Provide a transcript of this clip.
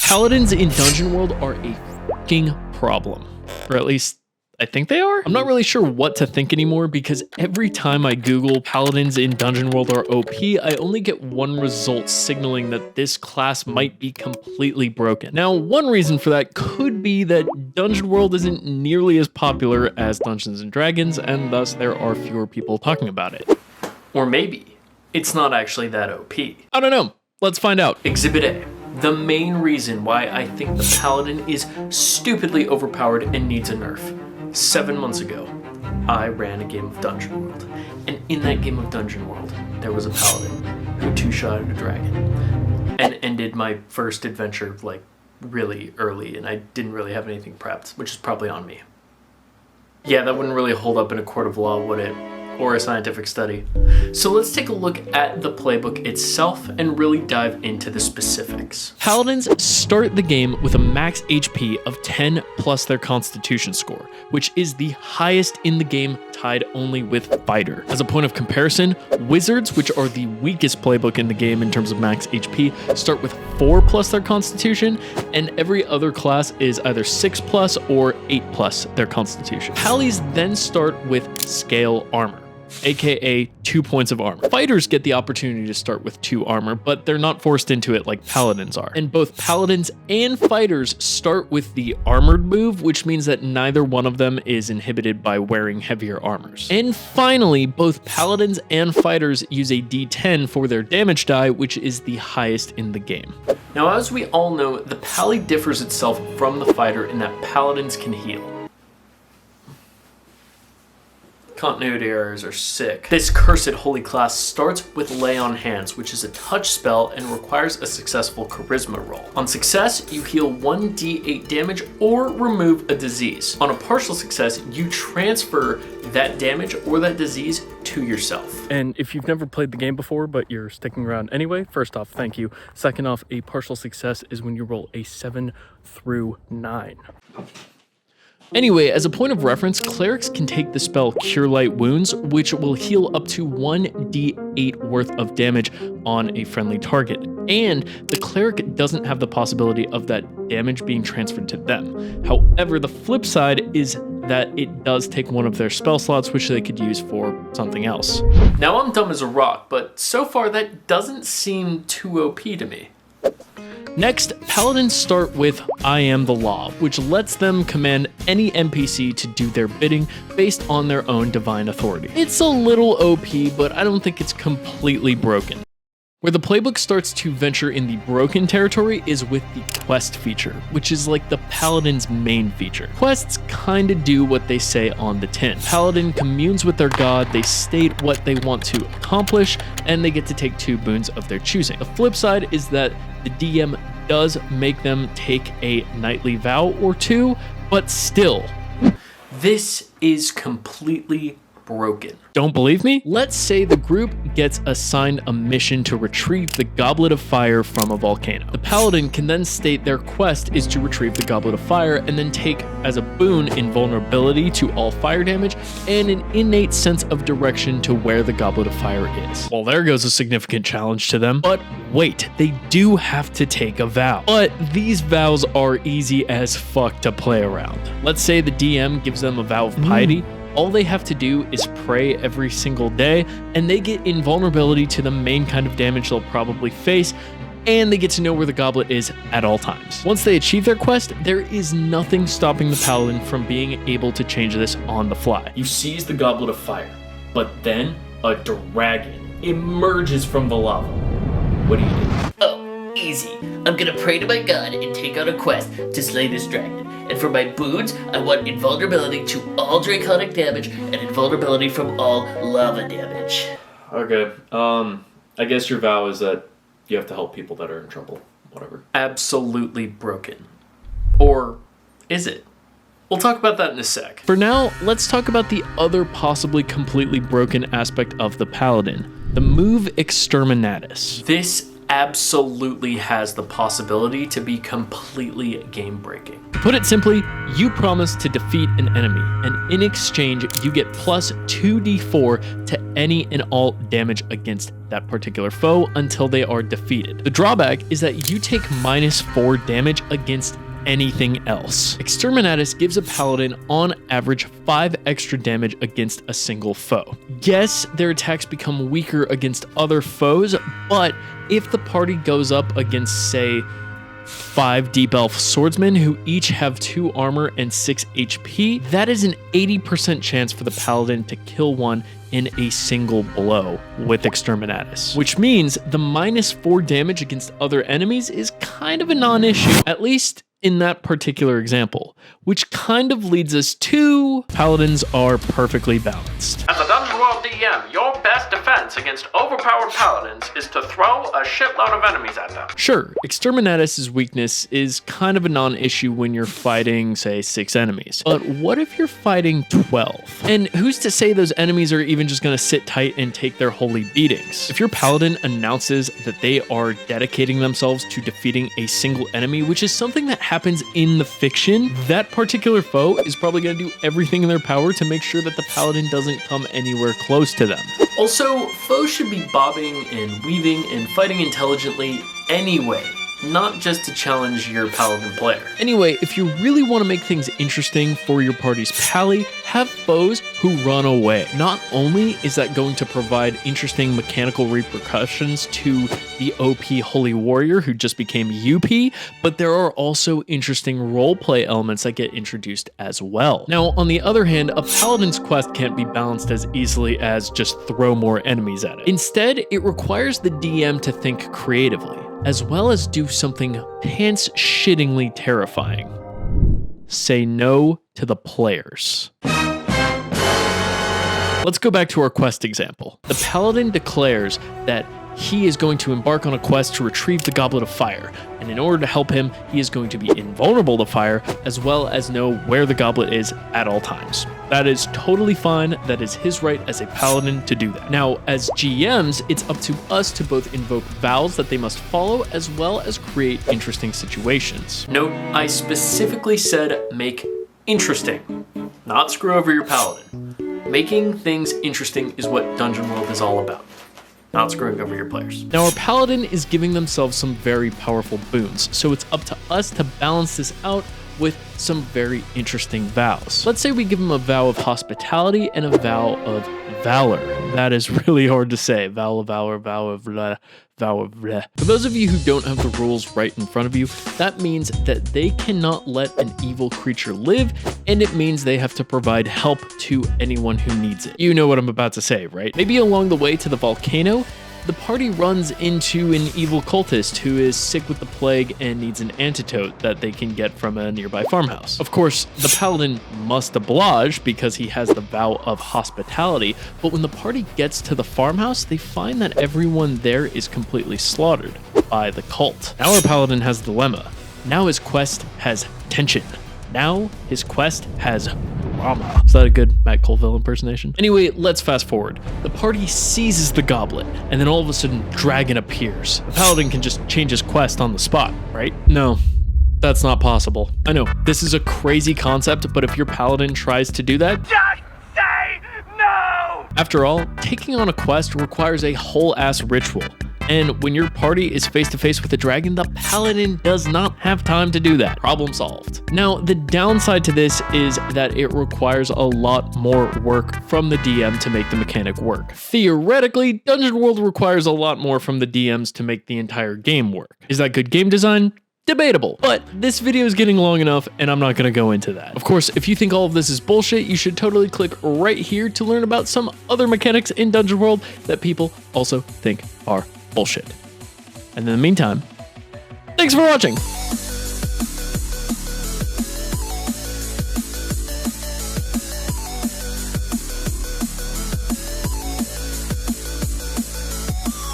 Paladins in Dungeon World are a fucking problem. Or at least, I think they are? I'm not really sure what to think anymore because every time I Google Paladins in Dungeon World are OP, I only get one result signaling that this class might be completely broken. Now, one reason for that could be that Dungeon World isn't nearly as popular as Dungeons & Dragons, and thus there are fewer people talking about it. Or maybe it's not actually that OP. I don't know. Let's find out. Exhibit A. The main reason why I think the Paladin is stupidly overpowered and needs a nerf. 7 months ago, I ran a game of Dungeon World, and in that game of Dungeon World, there was a Paladin who two-shotted a dragon, and ended my first adventure like really early, and I didn't really have anything prepped, which is probably on me. Yeah, that wouldn't really hold up in a court of law, would it? Or a scientific study. So let's take a look at the playbook itself and really dive into the specifics. Paladins start the game with a max HP of 10 plus their constitution score, which is the highest in the game, tied only with fighter. As a point of comparison, wizards, which are the weakest playbook in the game in terms of max HP, start with 4 plus their constitution, and every other class is either 6 plus or 8 plus their constitution. Pallies then start with scale armor, aka 2 points of armor. Fighters get the opportunity to start with 2 armor, but they're not forced into it like paladins are. And both paladins and fighters start with the armored move, which means that neither one of them is inhibited by wearing heavier armors. And finally, both paladins and fighters use a D10 for their damage die, which is the highest in the game. Now, as we all know, the pally differs itself from the fighter in that paladins can heal. Continuity errors are sick. This cursed holy class starts with Lay on Hands, which is a touch spell and requires a successful charisma roll. On success, you heal 1d8 damage or remove a disease. On a partial success, you transfer that damage or that disease to yourself. And if you've never played the game before, but you're sticking around anyway, first off, thank you. Second off, a partial success is when you roll a 7 through 9. Anyway, as a point of reference, clerics can take the spell Cure Light Wounds, which will heal up to 1d8 worth of damage on a friendly target. And the cleric doesn't have the possibility of that damage being transferred to them. However, the flip side is that it does take one of their spell slots, which they could use for something else. Now, I'm dumb as a rock, but so far that doesn't seem too OP to me. Next, paladins start with I Am the Law, which lets them command any NPC to do their bidding based on their own divine authority. It's a little OP, but I don't think it's completely broken. Where the playbook starts to venture in the broken territory is with the quest feature, which is like the paladin's main feature. Quests kinda do what they say on the tin. Paladin communes with their god, they state what they want to accomplish, and they get to take 2 boons of their choosing. The flip side is that the DM does make them take a knightly vow or 2, but still, this is completely broken. Don't believe me? Let's say the group gets assigned a mission to retrieve the Goblet of Fire from a volcano. The Paladin can then state their quest is to retrieve the Goblet of Fire and then take as a boon invulnerability to all fire damage and an innate sense of direction to where the Goblet of Fire is. Well, there goes a significant challenge to them. But wait, they do have to take a vow. But these vows are easy as fuck to play around. Let's say the DM gives them a vow of piety. All they have to do is pray every single day, and they get invulnerability to the main kind of damage they'll probably face, and they get to know where the goblet is at all times. Once they achieve their quest, there is nothing stopping the Paladin from being able to change this on the fly. You seize the Goblet of Fire, but then a dragon emerges from the lava. What do you do? Oh, easy. I'm gonna pray to my god and take on a quest to slay this dragon. And for my boons, I want invulnerability to all draconic damage and invulnerability from all lava damage. Okay, I guess your vow is that you have to help people that are in trouble. Whatever. Absolutely broken. Or is it? We'll talk about that in a sec. For now, let's talk about the other possibly completely broken aspect of the Paladin, the move Exterminatus. This absolutely has the possibility to be completely game-breaking. To put it simply, you promise to defeat an enemy, and in exchange, you get plus 2d4 to any and all damage against that particular foe until they are defeated. The drawback is that you take minus 4 damage against anything else. Exterminatus gives a paladin on average 5 extra damage against a single foe. Yes, their attacks become weaker against other foes, but if the party goes up against, say, 5 deep elf swordsmen who each have 2 armor and 6 HP, that is an 80% chance for the paladin to kill one in a single blow with Exterminatus, which means the minus 4 damage against other enemies is kind of a non-issue, at least in that particular example, which kind of leads us to paladins are perfectly balanced. As a Dungeon World DM, your best defense against overpowered paladins is to throw a shitload of enemies at them. Sure, Exterminatus' weakness is kind of a non-issue when you're fighting, say, 6 enemies. But what if you're fighting 12? And who's to say those enemies are even just gonna sit tight and take their holy beatings? If your paladin announces that they are dedicating themselves to defeating a single enemy, which is something that happens in the fiction, that particular foe is probably gonna do everything in their power to make sure that the paladin doesn't come anywhere close to them. Also, foes should be bobbing and weaving and fighting intelligently anyway, not just to challenge your paladin player. Anyway, if you really want to make things interesting for your party's pally, have foes who run away. Not only is that going to provide interesting mechanical repercussions to the OP Holy Warrior who just became UP, but there are also interesting roleplay elements that get introduced as well. Now, on the other hand, a paladin's quest can't be balanced as easily as just throw more enemies at it. Instead, it requires the DM to think creatively, as well as do something pants-shittingly terrifying. Say no to the players. Let's go back to our quest example. The paladin declares that he is going to embark on a quest to retrieve the Goblet of Fire, and in order to help him, he is going to be invulnerable to fire, as well as know where the goblet is at all times. That is totally fine. That is his right as a paladin to do that. Now, as GMs, it's up to us to both invoke vows that they must follow, as well as create interesting situations. Note, I specifically said make interesting, not screw over your paladin. Making things interesting is what Dungeon World is all about, not screwing over your players. Now, our paladin is giving themselves some very powerful boons, so it's up to us to balance this out with some very interesting vows. Let's say we give them a vow of hospitality and a vow of valor. That is really hard to say. Vow of valor, vow of blah, vow of blah. For those of you who don't have the rules right in front of you, that means that they cannot let an evil creature live, and it means they have to provide help to anyone who needs it. You know what I'm about to say, right? Maybe along the way to the volcano, the party runs into an evil cultist who is sick with the plague and needs an antidote that they can get from a nearby farmhouse. Of course, the paladin must oblige because he has the vow of hospitality, but when the party gets to the farmhouse, they find that everyone there is completely slaughtered by the cult. Now our paladin has a dilemma. Now his quest has tension. Now his quest has drama. Is that a good Matt Colville impersonation? Anyway, let's fast forward. The party seizes the goblet, and then all of a sudden, dragon appears. The paladin can just change his quest on the spot, right? No, that's not possible. I know, this is a crazy concept, but if your paladin tries to do that, just say no! After all, taking on a quest requires a whole-ass ritual. And when your party is face-to-face with a dragon, the paladin does not have time to do that. Problem solved. Now, the downside to this is that it requires a lot more work from the DM to make the mechanic work. Theoretically, Dungeon World requires a lot more from the DMs to make the entire game work. Is that good game design? Debatable, but this video is getting long enough and I'm not gonna go into that. Of course, if you think all of this is bullshit, you should totally click right here to learn about some other mechanics in Dungeon World that people also think are bullshit. And in the meantime, thanks for watching.